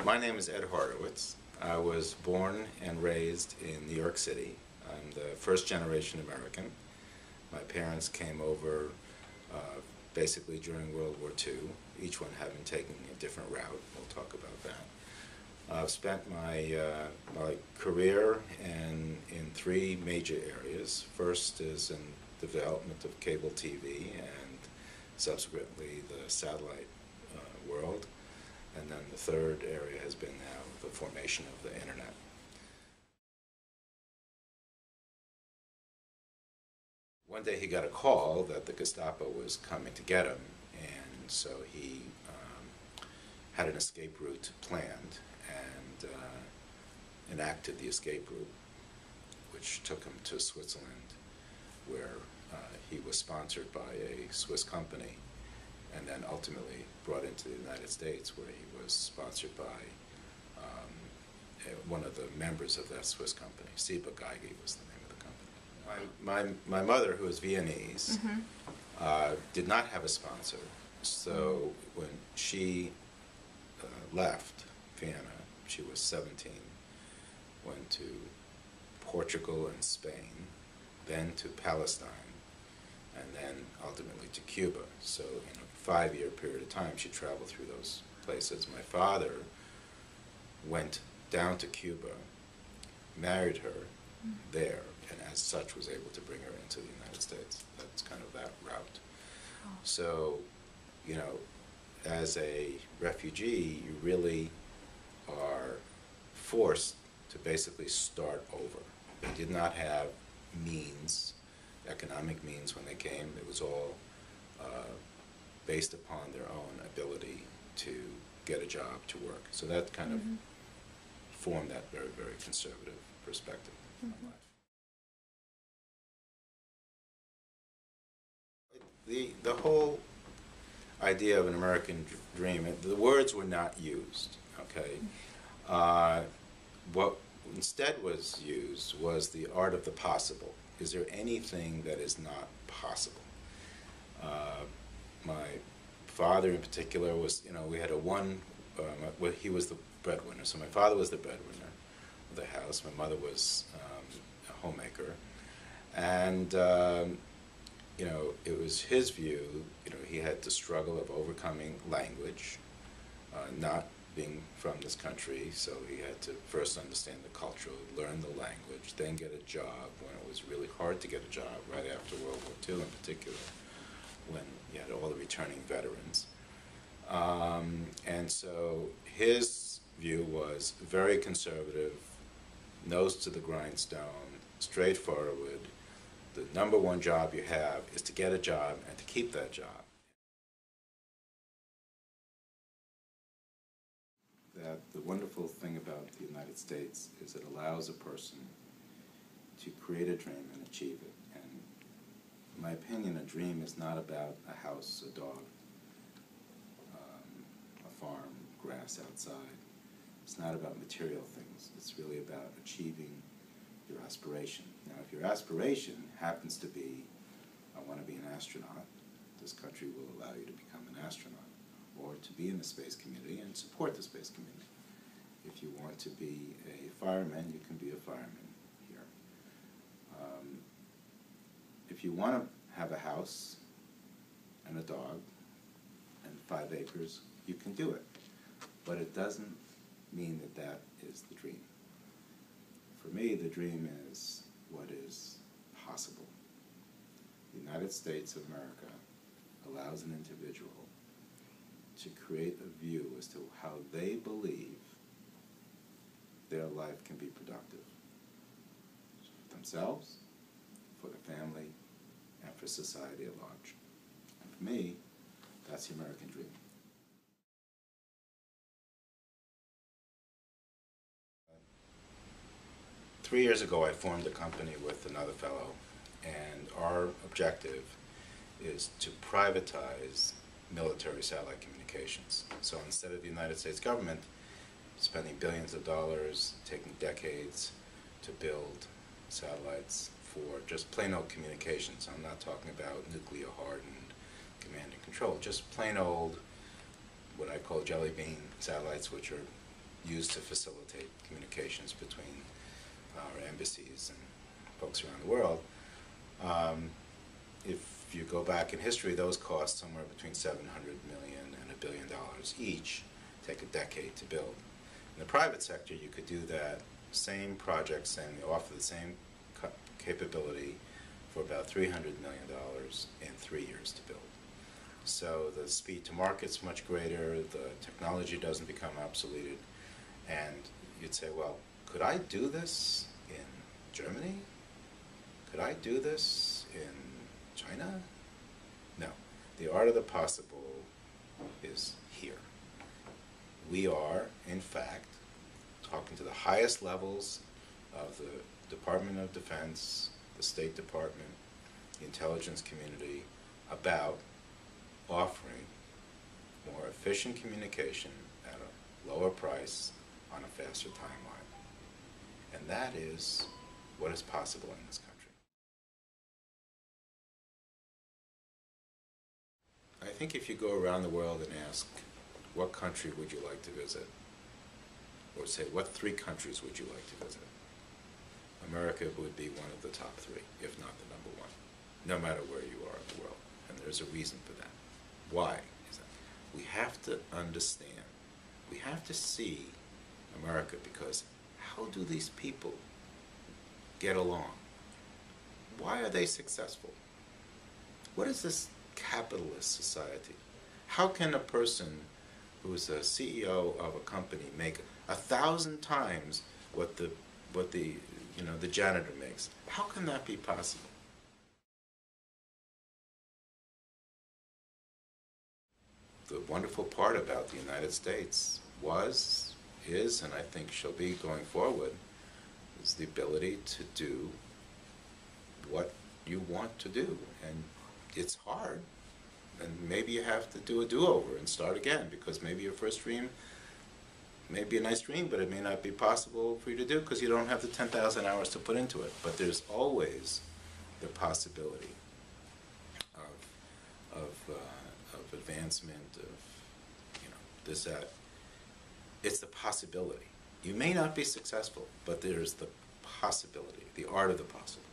My name is Ed Horowitz. I was born and raised in New York City. I'm the first generation American. My parents came over basically during World War II, each one having taken a different route. We'll talk about that. I've spent my career in three major areas. First is in development of cable TV and subsequently the satellite world. And then the third area has been now the formation of the internet. One day he got a call that the Gestapo was coming to get him, and so he had an escape route planned and enacted the escape route, which took him to Switzerland, where he was sponsored by a Swiss company, and then ultimately brought into the United States, where he was sponsored by one of the members of that Swiss company. Siba Geige was the name of the company. My mother, who is Viennese, did not have a sponsor, so when she left Vienna, she was 17, went to Portugal and Spain, then to Palestine, and then ultimately to Cuba. So in a 5-year period of time, she traveled through those places. My father went down to Cuba, married her there, and as such was able to bring her into the United States. That's kind of that route. Oh. So, you know, as a refugee, you really are forced to basically start over. They did not have means, economic means when they came. It was all based upon their own ability to get a job, to work. So that kind of formed that very, very conservative perspective on life. The whole idea of an American dream, the words were not used, okay? What instead was used was the art of the possible. Is there anything that is not possible? My father in particular was, you know, we had well, he was the breadwinner, so my father was the breadwinner of the house. My mother was a homemaker. And, you know, it was his view, you know, he had the struggle of overcoming language, not being from this country, so he had to first understand the culture, learn the language, then get a job when it was really hard to get a job, right after World War II in particular, when you had all the returning veterans. And so his view was very conservative, nose to the grindstone, straightforward. The number one job you have is to get a job and to keep that job. That the wonderful thing about the United States is it allows a person to create a dream and achieve it. And in my opinion, a dream is not about a house, a dog, a farm, grass outside. It's not about material things. It's really about achieving your aspiration. Now, if your aspiration happens to be, I want to be an astronaut, this country will allow you to become an astronaut, or to be in the space community and support the space community. If you want to be a fireman, you can be a fireman here. If you want to have a house and a dog and 5 acres, you can do it. But it doesn't mean that that is the dream. For me, the dream is what is possible. The United States of America allows an individual to create a view as to how they believe their life can be productive for themselves, for the family, and for society at large. And for me, that's the American dream. Three years ago, I formed a company with another fellow, and our objective is to privatize military satellite communications. So instead of the United States government spending billions of dollars, taking decades to build satellites for just plain old communications, I'm not talking about nuclear hardened control, just plain old, what I call jelly bean satellites, which are used to facilitate communications between our embassies and folks around the world. If you go back in history, those cost somewhere between $700 million and $1 billion each, take a decade to build. In the private sector, you could do that same projects and offer the same capability for about $300 million in 3 years to build. So the speed to market's much greater, the technology doesn't become obsoleted, and you'd say, well, could I do this in Germany? Could I do this in China? No. The art of the possible is here. We are, in fact, talking to the highest levels of the Department of Defense, the State Department, the intelligence community, about offering more efficient communication at a lower price on a faster timeline. And that is what is possible in this country. I think if you go around the world and ask, what country would you like to visit? Or say, what 3 countries would you like to visit? America would be one of the top 3, if not the number 1, no matter where you are in the world. And there's a reason for that. Why is that? We have to understand, we have to see America, because how do these people get along? Why are they successful? What is this capitalist society? How can a person who is a CEO of a company make 1,000 times what the janitor makes? How can that be possible? The wonderful part about the United States was, is, and I think shall be going forward, is the ability to do what you want to do. And it's hard. And maybe you have to do a do-over and start again, because maybe your first dream may be a nice dream, but it may not be possible for you to do because you don't have the 10,000 hours to put into it. But there's always the possibility of advancement, of this, that. It's the possibility. You may not be successful, but there's the possibility, the art of the possible.